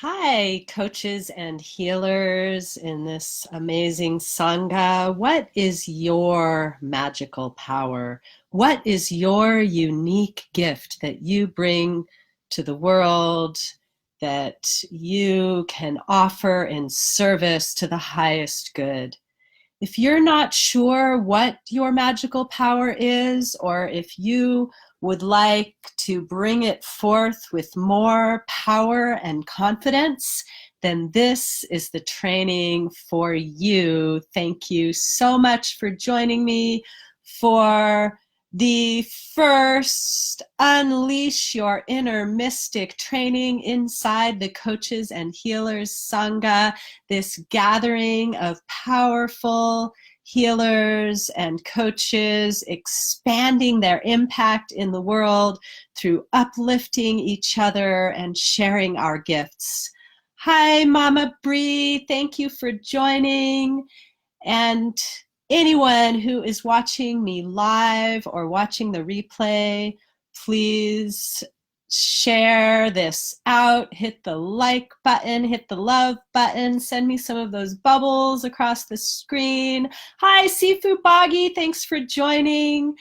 Hi, coaches and healers in this amazing Sangha. What is your magical power? What is your unique gift that you bring to the world that you can offer in service to the highest good? If you're not sure what your magical power is, or if you would like to bring it forth with more power and confidence, then this is the training for you. Thank you so much for joining me for the first Unleash Your Inner Mystic training inside the Coaches and Healers Sangha, this gathering of powerful healers and coaches expanding their impact in the world through uplifting each other and sharing our gifts. Hi, Mama Bree. Thank you for joining. And anyone who is watching me live or watching the replay, please share this out, hit the like button, hit the love button, send me some of those bubbles across the screen. Hi, Sifu Boggy, thanks for joining.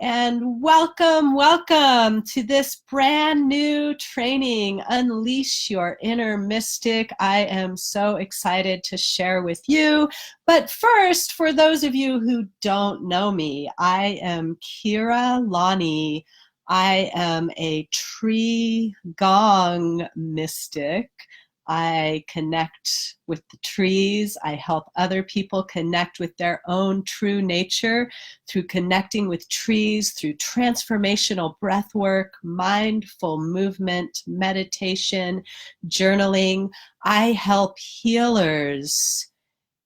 And welcome to this brand new training, Unleash Your Inner Mystic. I am so excited to share with you. But first, for those of you who don't know me, I am Kira Lani. I am a tree gong mystic. I connect with the trees. I help other people connect with their own true nature through connecting with trees, through transformational breath work, mindful movement, meditation, journaling. I help healers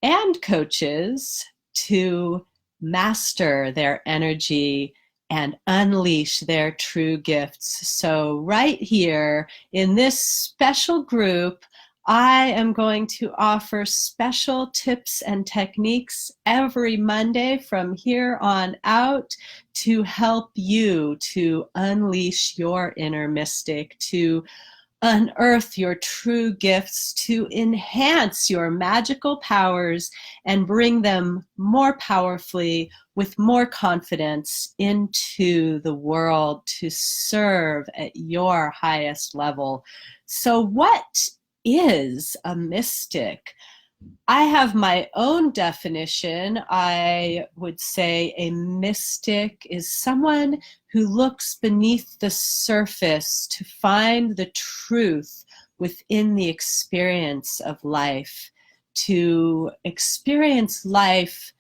and coaches to master their energy and unleash their true gifts. So right here in this special group, I am going to offer special tips and techniques every Monday from here on out to help you to unleash your inner mystic, to unearth your true gifts, to enhance your magical powers and bring them more powerfully with more confidence into the world to serve at your highest level. So what is a mystic? I have my own definition. I would say a mystic is someone who looks beneath the surface to find the truth within the experience of life, to experience life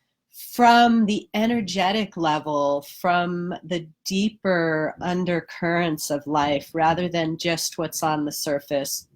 from the energetic level, from the deeper undercurrents of life, rather than just what's on the surface.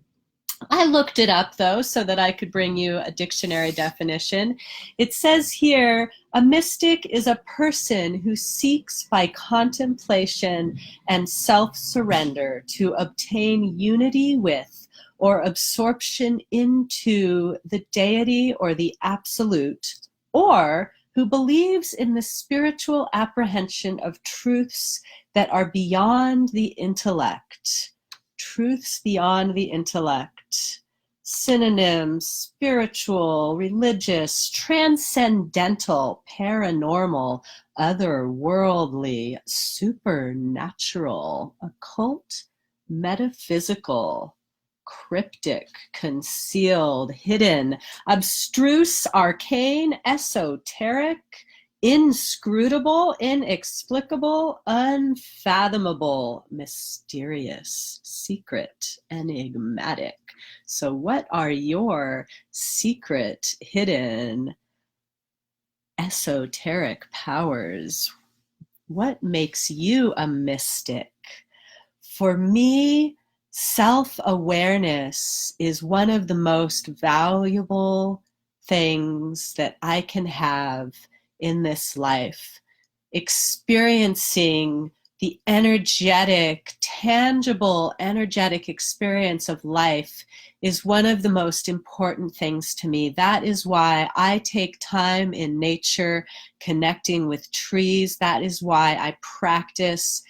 I looked it up though so that I could bring you a dictionary definition. It says here, a mystic is a person who seeks by contemplation and self-surrender to obtain unity with or absorption into the deity or the absolute, or who believes in the spiritual apprehension of truths that are beyond the intellect. Truths beyond the intellect. Synonyms: spiritual, religious, transcendental, paranormal, otherworldly, supernatural, occult, metaphysical, cryptic, concealed, hidden, abstruse, arcane, esoteric, inscrutable, inexplicable, unfathomable, mysterious, secret, enigmatic. So what are your secret, hidden, esoteric powers? What makes you a mystic? For me, self-awareness is one of the most valuable things that I can have in this life. Experiencing the energetic, tangible, energetic experience of life is one of the most important things to me. That is why I take time in nature, connecting with trees. That is why I practice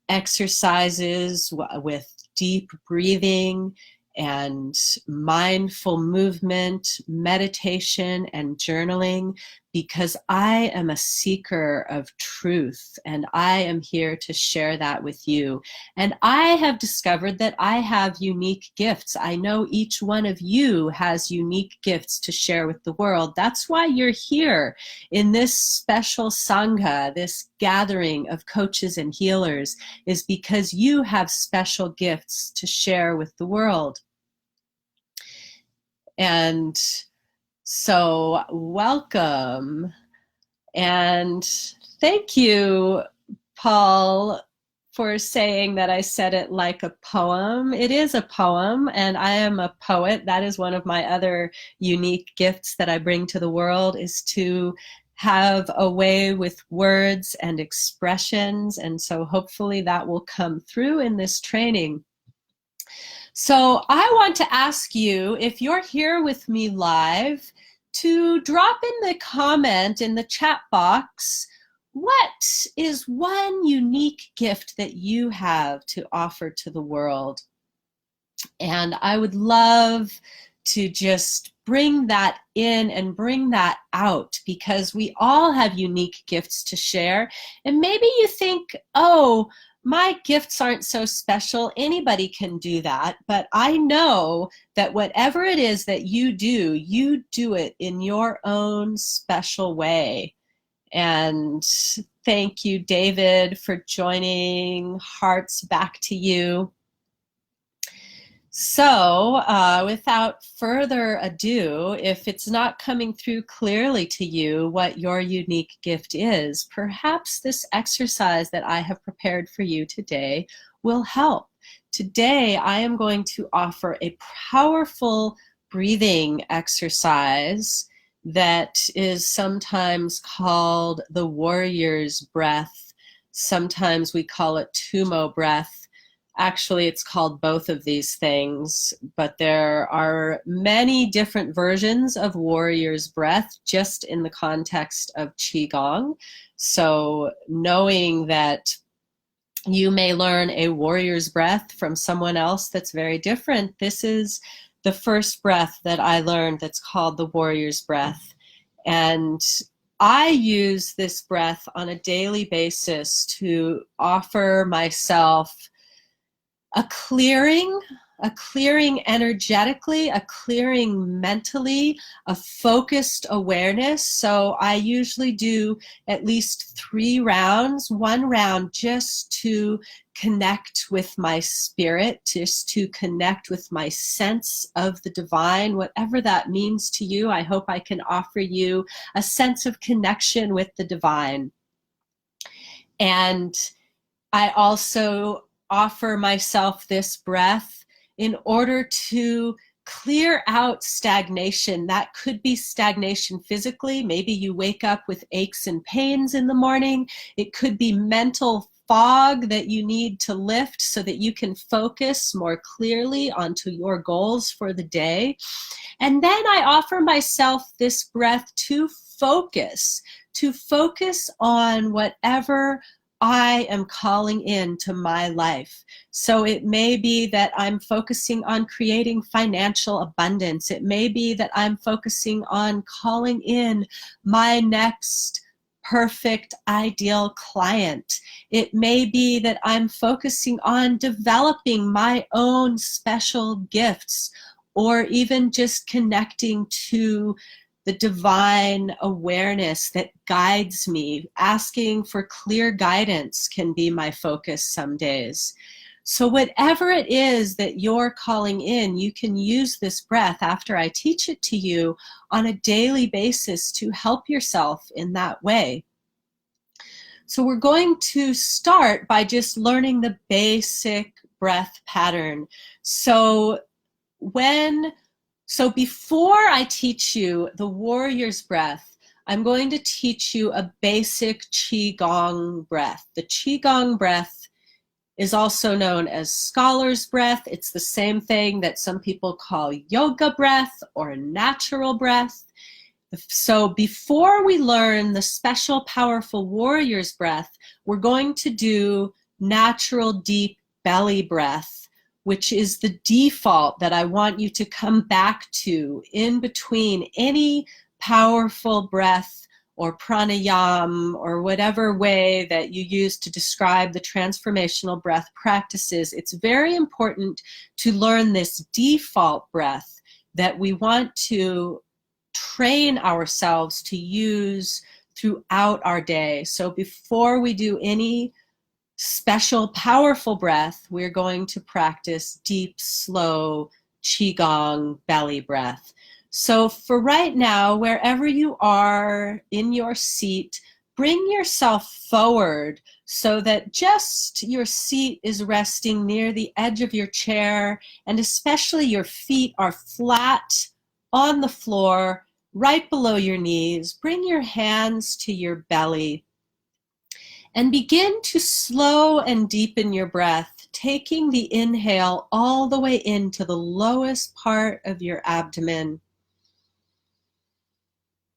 exercises with deep breathing and mindful movement, meditation, and journaling, because I am a seeker of truth, and I am here to share that with you. And I have discovered that I have unique gifts. I know each one of you has unique gifts to share with the world. That's why you're here in this special Sangha, this gathering of coaches and healers, is because you have special gifts to share with the world. And so welcome, and thank you, Paul, for saying that I said it like a poem. It is a poem, and I am a poet. That is one of my other unique gifts that I bring to the world, is to have a way with words and expressions, and so hopefully that will come through in this training. So I want to ask you, if you're here with me live, to drop in the comment in the chat box, what is one unique gift that you have to offer to the world? And I would love to just bring that in and bring that out, because we all have unique gifts to share. And maybe you think, oh, my gifts aren't so special, anybody can do that. But I know that whatever it is that you do it in your own special way. And thank you, David, for joining. Hearts back to you. So without further ado, if it's not coming through clearly to you what your unique gift is, perhaps this exercise that I have prepared for you today will help. Today, I am going to offer a powerful breathing exercise that is sometimes called the warrior's breath. Sometimes we call it Tumo breath. Actually, it's called both of these things, but there are many different versions of warrior's breath just in the context of Qigong. So knowing that you may learn a warrior's breath from someone else that's very different, this is the first breath that I learned that's called the warrior's breath. And I use this breath on a daily basis to offer myself a clearing energetically, a clearing mentally, a focused awareness. So I usually do at least 3 rounds, 1 round just to connect with my spirit, just to connect with my sense of the divine, whatever that means to you. I hope I can offer you a sense of connection with the divine. And I also offer myself this breath in order to clear out stagnation. That could be stagnation physically. Maybe you wake up with aches and pains in the morning. It could be mental fog that you need to lift so that you can focus more clearly onto your goals for the day. And then I offer myself this breath to focus on whatever I am calling into my life. So it may be that I'm focusing on creating financial abundance. It may be that I'm focusing on calling in my next perfect, ideal client. It may be that I'm focusing on developing my own special gifts, or even just connecting to the divine awareness that guides me. Asking for clear guidance can be my focus some days. So whatever it is that you're calling in, you can use this breath after I teach it to you on a daily basis to help yourself in that way. So we're going to start by just learning the basic breath pattern. So before I teach you the warrior's breath, I'm going to teach you a basic Qigong breath. The Qigong breath is also known as scholar's breath. It's the same thing that some people call yoga breath or natural breath. So before we learn the special, powerful warrior's breath, we're going to do natural, deep belly breath, which is the default that I want you to come back to in between any powerful breath or pranayam or whatever way that you use to describe the transformational breath practices. It's very important to learn this default breath that we want to train ourselves to use throughout our day. So before we do any special, powerful breath, we're going to practice deep, slow Qigong belly breath. So for right now, wherever you are in your seat, bring yourself forward so that just your seat is resting near the edge of your chair, and especially your feet are flat on the floor, right below your knees. Bring your hands to your belly and begin to slow and deepen your breath, taking the inhale all the way into the lowest part of your abdomen.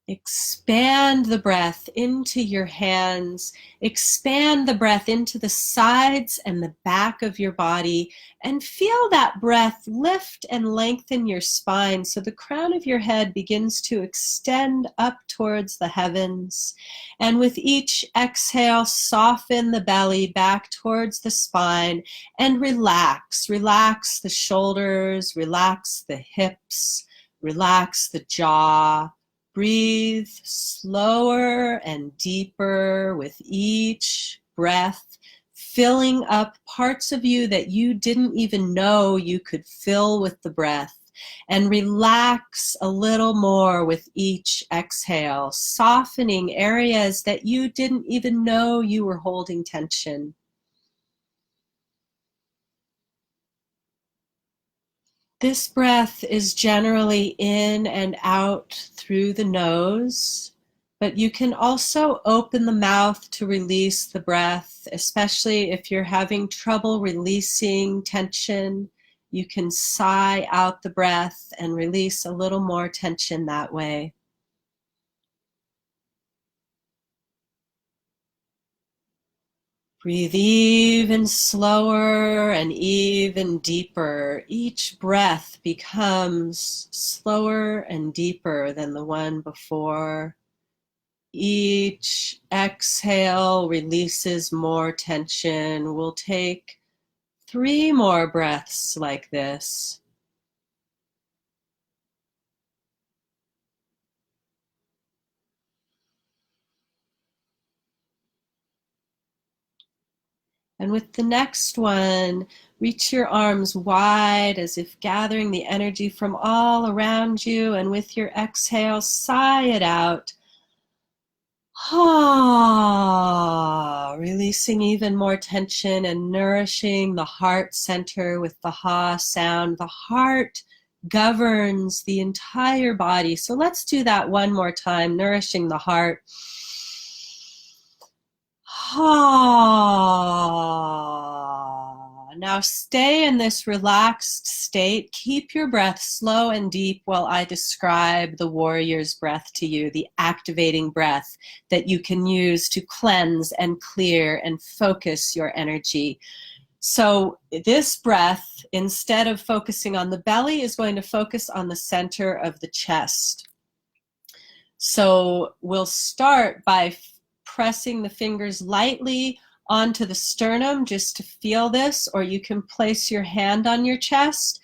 Expand the breath into your hands. Expand the breath into the sides and the back of your body, and feel that breath lift and lengthen your spine so the crown of your head begins to extend up towards the heavens. And with each exhale, soften the belly back towards the spine and relax. Relax the shoulders, relax the hips, relax the jaw. Breathe slower and deeper with each breath, filling up parts of you that you didn't even know you could fill with the breath. And relax a little more with each exhale, softening areas that you didn't even know you were holding tension. This breath is generally in and out through the nose, but you can also open the mouth to release the breath, especially if you're having trouble releasing tension. You can sigh out the breath and release a little more tension that way. Breathe even slower and even deeper. Each breath becomes slower and deeper than the one before. Each exhale releases more tension. We'll take 3 more breaths like this. And with the next one, reach your arms wide as if gathering the energy from all around you. And with your exhale, sigh it out. Ha, releasing even more tension and nourishing the heart center with the ha sound. The heart governs the entire body. So let's do that one more time, nourishing the heart. Now stay in this relaxed state. Keep your breath slow and deep while I describe the warrior's breath to you, the activating breath that you can use to cleanse and clear and focus your energy. So this breath, instead of focusing on the belly, is going to focus on the center of the chest. So we'll start by pressing the fingers lightly onto the sternum just to feel this, or you can place your hand on your chest.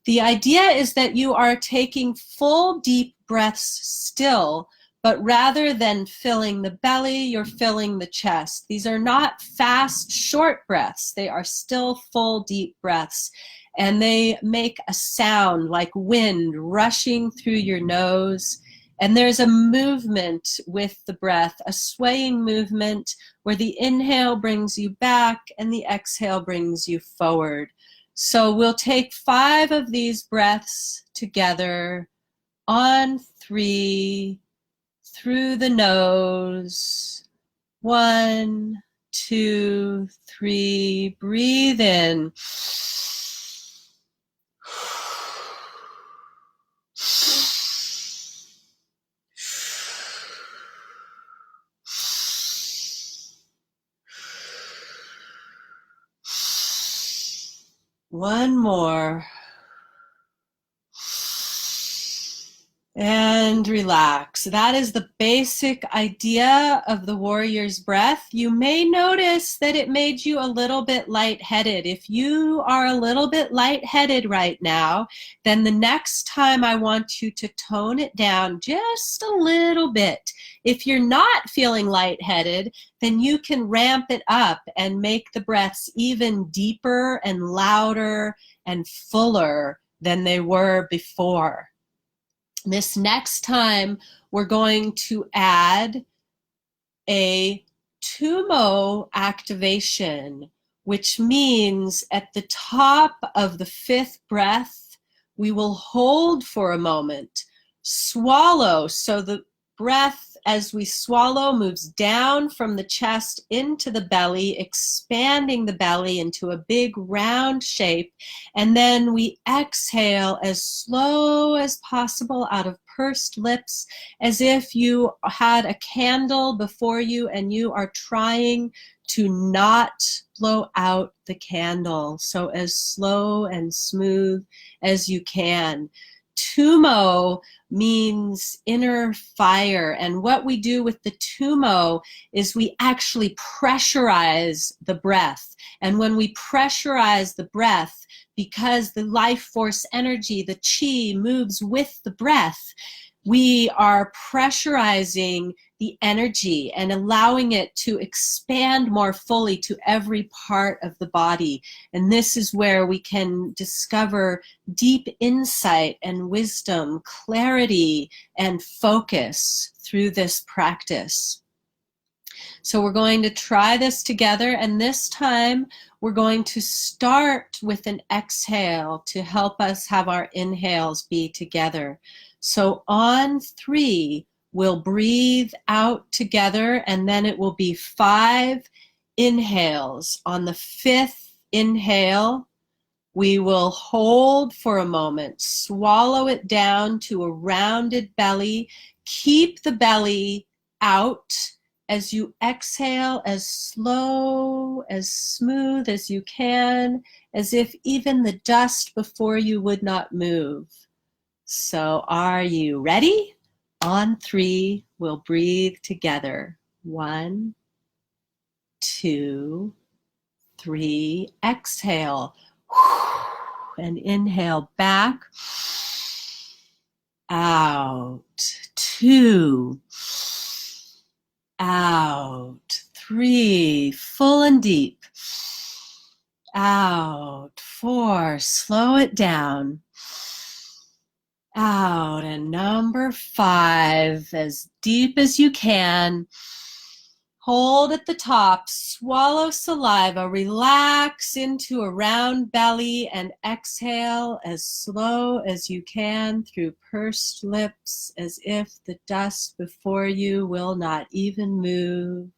The idea is that you are taking full deep breaths still, but rather than filling the belly, you're filling the chest. These are not fast, short breaths. They are still full deep breaths, and they make a sound like wind rushing through your nose. And there's a movement with the breath, a swaying movement where the inhale brings you back and the exhale brings you forward. So we'll take 5 of these breaths together on 3 through the nose. 1, 2, 3. Breathe in. One more. And relax. That is the basic idea of the warrior's breath. You may notice that it made you a little bit lightheaded. If you are a little bit lightheaded right now, then the next time I want you to tone it down just a little bit. If you're not feeling lightheaded, then you can ramp it up and make the breaths even deeper and louder and fuller than they were before. This next time, we're going to add a Tumo activation, which means at the top of the fifth breath, we will hold for a moment, swallow. So the breath as we swallow moves down from the chest into the belly, expanding the belly into a big round shape. And then we exhale as slow as possible out of pursed lips, as if you had a candle before you and you are trying to not blow out the candle. So as slow and smooth as you can. Tumo means inner fire. And what we do with the Tumo is we actually pressurize the breath. And when we pressurize the breath, because the life force energy, the chi, moves with the breath, we are pressurizing the energy and allowing it to expand more fully to every part of the body. And this is where we can discover deep insight and wisdom, clarity and focus through this practice. So we're going to try this together, and this time we're going to start with an exhale to help us have our inhales be together. So on 3, we'll breathe out together, and then it will be 5 inhales. On the 5th inhale, we will hold for a moment, swallow it down to a rounded belly, keep the belly out as you exhale, as slow, as smooth as you can, as if even the dust before you would not move. So are you ready? On 3, we'll breathe together. 1, 2, 3. Exhale. And inhale back. Out. 2. Out. 3. Full and deep. Out. 4. Slow it down. Out. And number 5, as deep as you can. Hold at the top, swallow saliva, relax into a round belly, and exhale as slow as you can through pursed lips, as if the dust before you will not even move.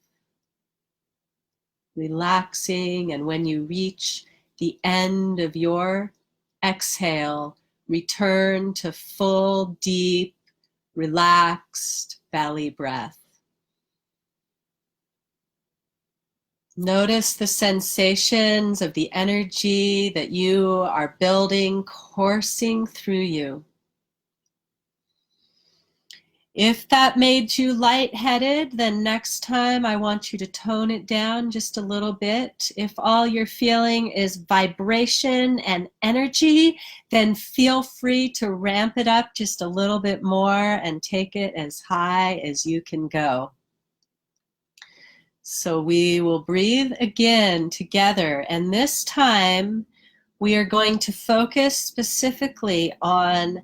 Relaxing, and when you reach the end of your exhale, return to full, deep, relaxed belly breath. Notice the sensations of the energy that you are building, coursing through you. If that made you lightheaded, then next time I want you to tone it down just a little bit. If all you're feeling is vibration and energy, then feel free to ramp it up just a little bit more and take it as high as you can go. So we will breathe again together, and this time we are going to focus specifically on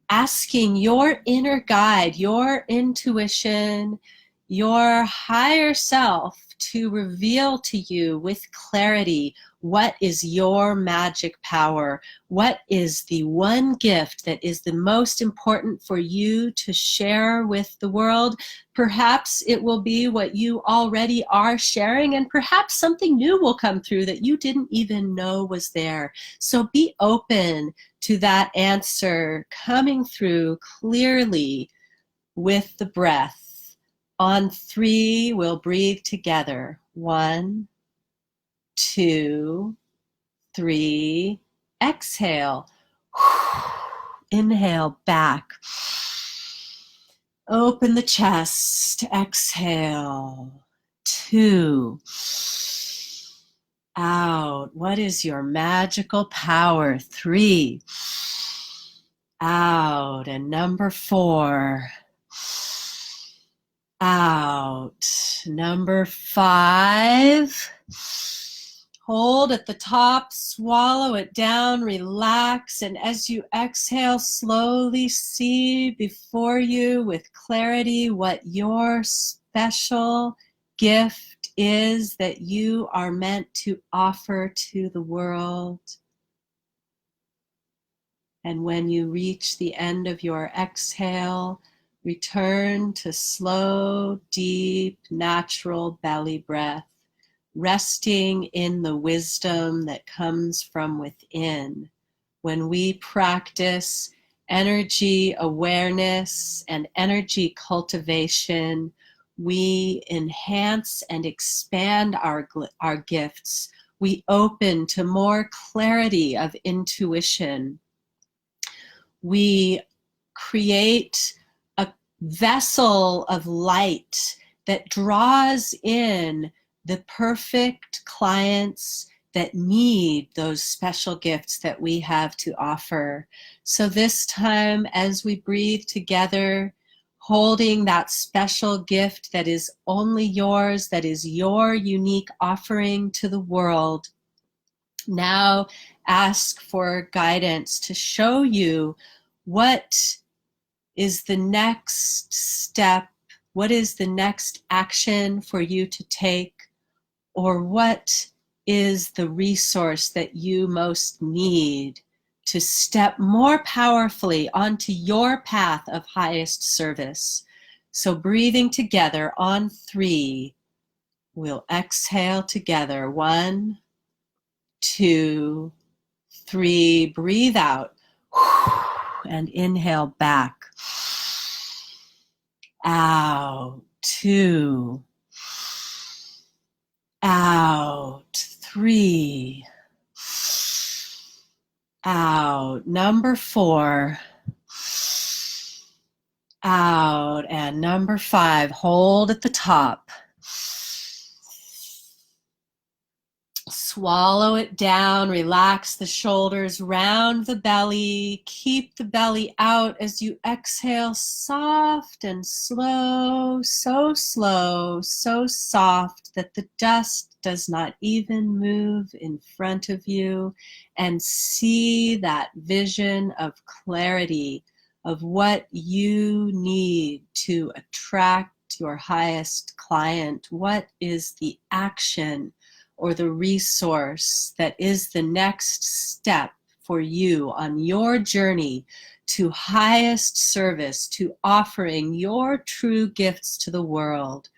asking your inner guide, your intuition, your higher self to reveal to you with clarity what is your magic power, what is the one gift that is the most important for you to share with the world. Perhaps it will be what you already are sharing, and perhaps something new will come through that you didn't even know was there. So be open to that answer coming through clearly with the breath. On 3, we'll breathe together. 1, 2, 3. exhale. Inhale back. Open the chest. Exhale. 2. Out. What is your magical power? 3. Out. And number 4. Out. Number 5. Hold at the top, swallow it down, relax, and as you exhale, slowly see before you with clarity what your special gift is that you are meant to offer to the world. And when you reach the end of your exhale, return to slow, deep, natural belly breath, resting in the wisdom that comes from within. When we practice energy awareness and energy cultivation, we enhance and expand our gifts. We open to more clarity of intuition. We create a vessel of light that draws in the perfect clients that need those special gifts that we have to offer. So this time, as we breathe together, holding that special gift that is only yours, that is your unique offering to the world, now ask for guidance to show you what is the next step, what is the next action for you to take, or what is the resource that you most need to step more powerfully onto your path of highest service. So breathing together on 3, we'll exhale together. 1, 2, 3. Breathe out and inhale back. Out. 2. Out. 3. Out. Number 4. Out. And number 5. Hold at the top. Swallow it down, relax the shoulders, round the belly, keep the belly out as you exhale, soft and slow, so soft that the dust does not even move in front of you, and see that vision of clarity of what you need to attract your highest client. What is the action or the resource that is the next step for you on your journey to highest service, to offering your true gifts to the world?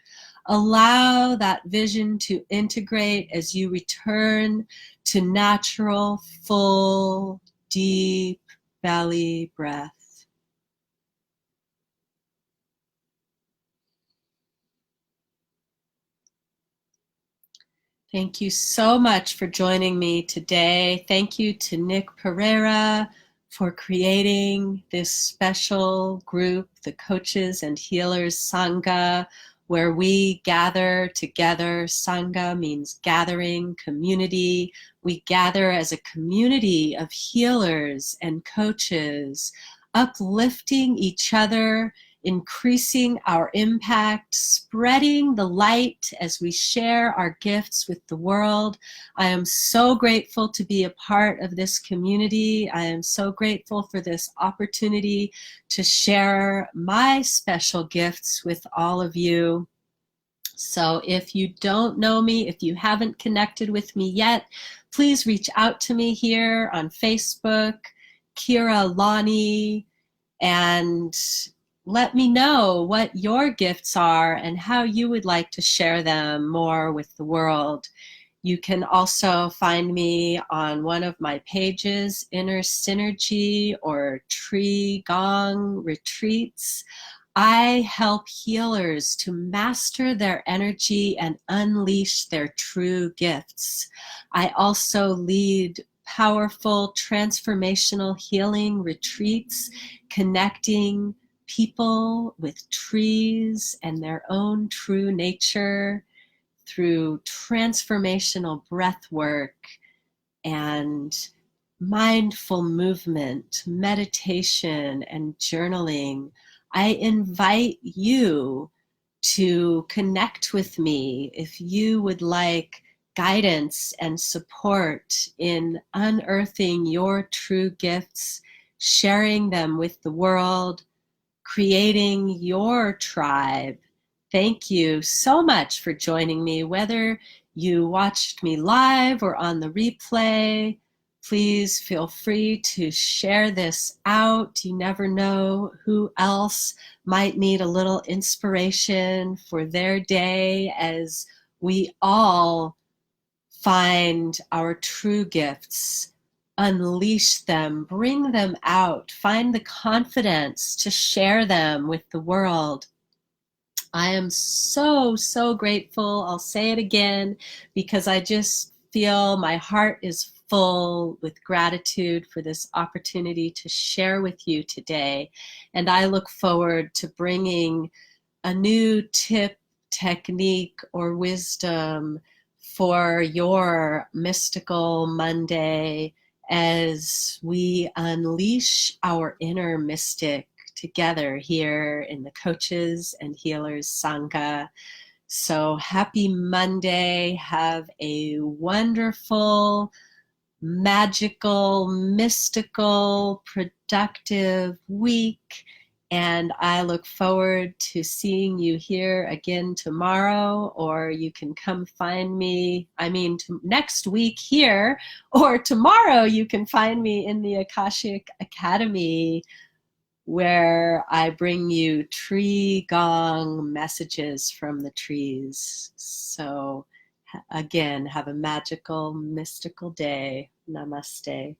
Allow that vision to integrate as you return to natural, full, deep belly breath. Thank you so much for joining me today. Thank you to Nick Pereira for creating this special group, the Coaches and Healers Sangha, where we gather together. Sangha means gathering, community. We gather as a community of healers and coaches, uplifting each other, increasing our impact, spreading the light as we share our gifts with the world. I am so grateful to be a part of this community. I am so grateful for this opportunity to share my special gifts with all of you. So if you don't know me, if you haven't connected with me yet, please reach out to me here on Facebook, Kira Lani, and let me know what your gifts are and how you would like to share them more with the world. You can also find me on one of my pages, Inner Synergy or Tree Gong Retreats. I help healers to master their energy and unleash their true gifts. I also lead powerful transformational healing retreats, connecting people with trees and their own true nature through transformational breath work and mindful movement, meditation, and journaling. I invite you to connect with me if you would like guidance and support in unearthing your true gifts, sharing them with the world, creating your tribe. Thank you so much for joining me, whether you watched me live or on the replay. Please feel free to share this out. You never know who else might need a little inspiration for their day as we all find our true gifts, unleash them, bring them out, find the confidence to share them with the world. I am so, so grateful. I'll say it again because I just feel my heart is full with gratitude for this opportunity to share with you today. And I look forward to bringing a new tip, technique, or wisdom for your mystical Monday as we unleash our inner mystic together here in the Coaches and Healers Sangha. So happy Monday. Have a wonderful, magical, mystical, productive week. And I look forward to seeing you here again tomorrow, or you can come find me, next week here, or tomorrow you can find me in the Akashic Academy, where I bring you tree gong messages from the trees. So again, have a magical, mystical day. Namaste.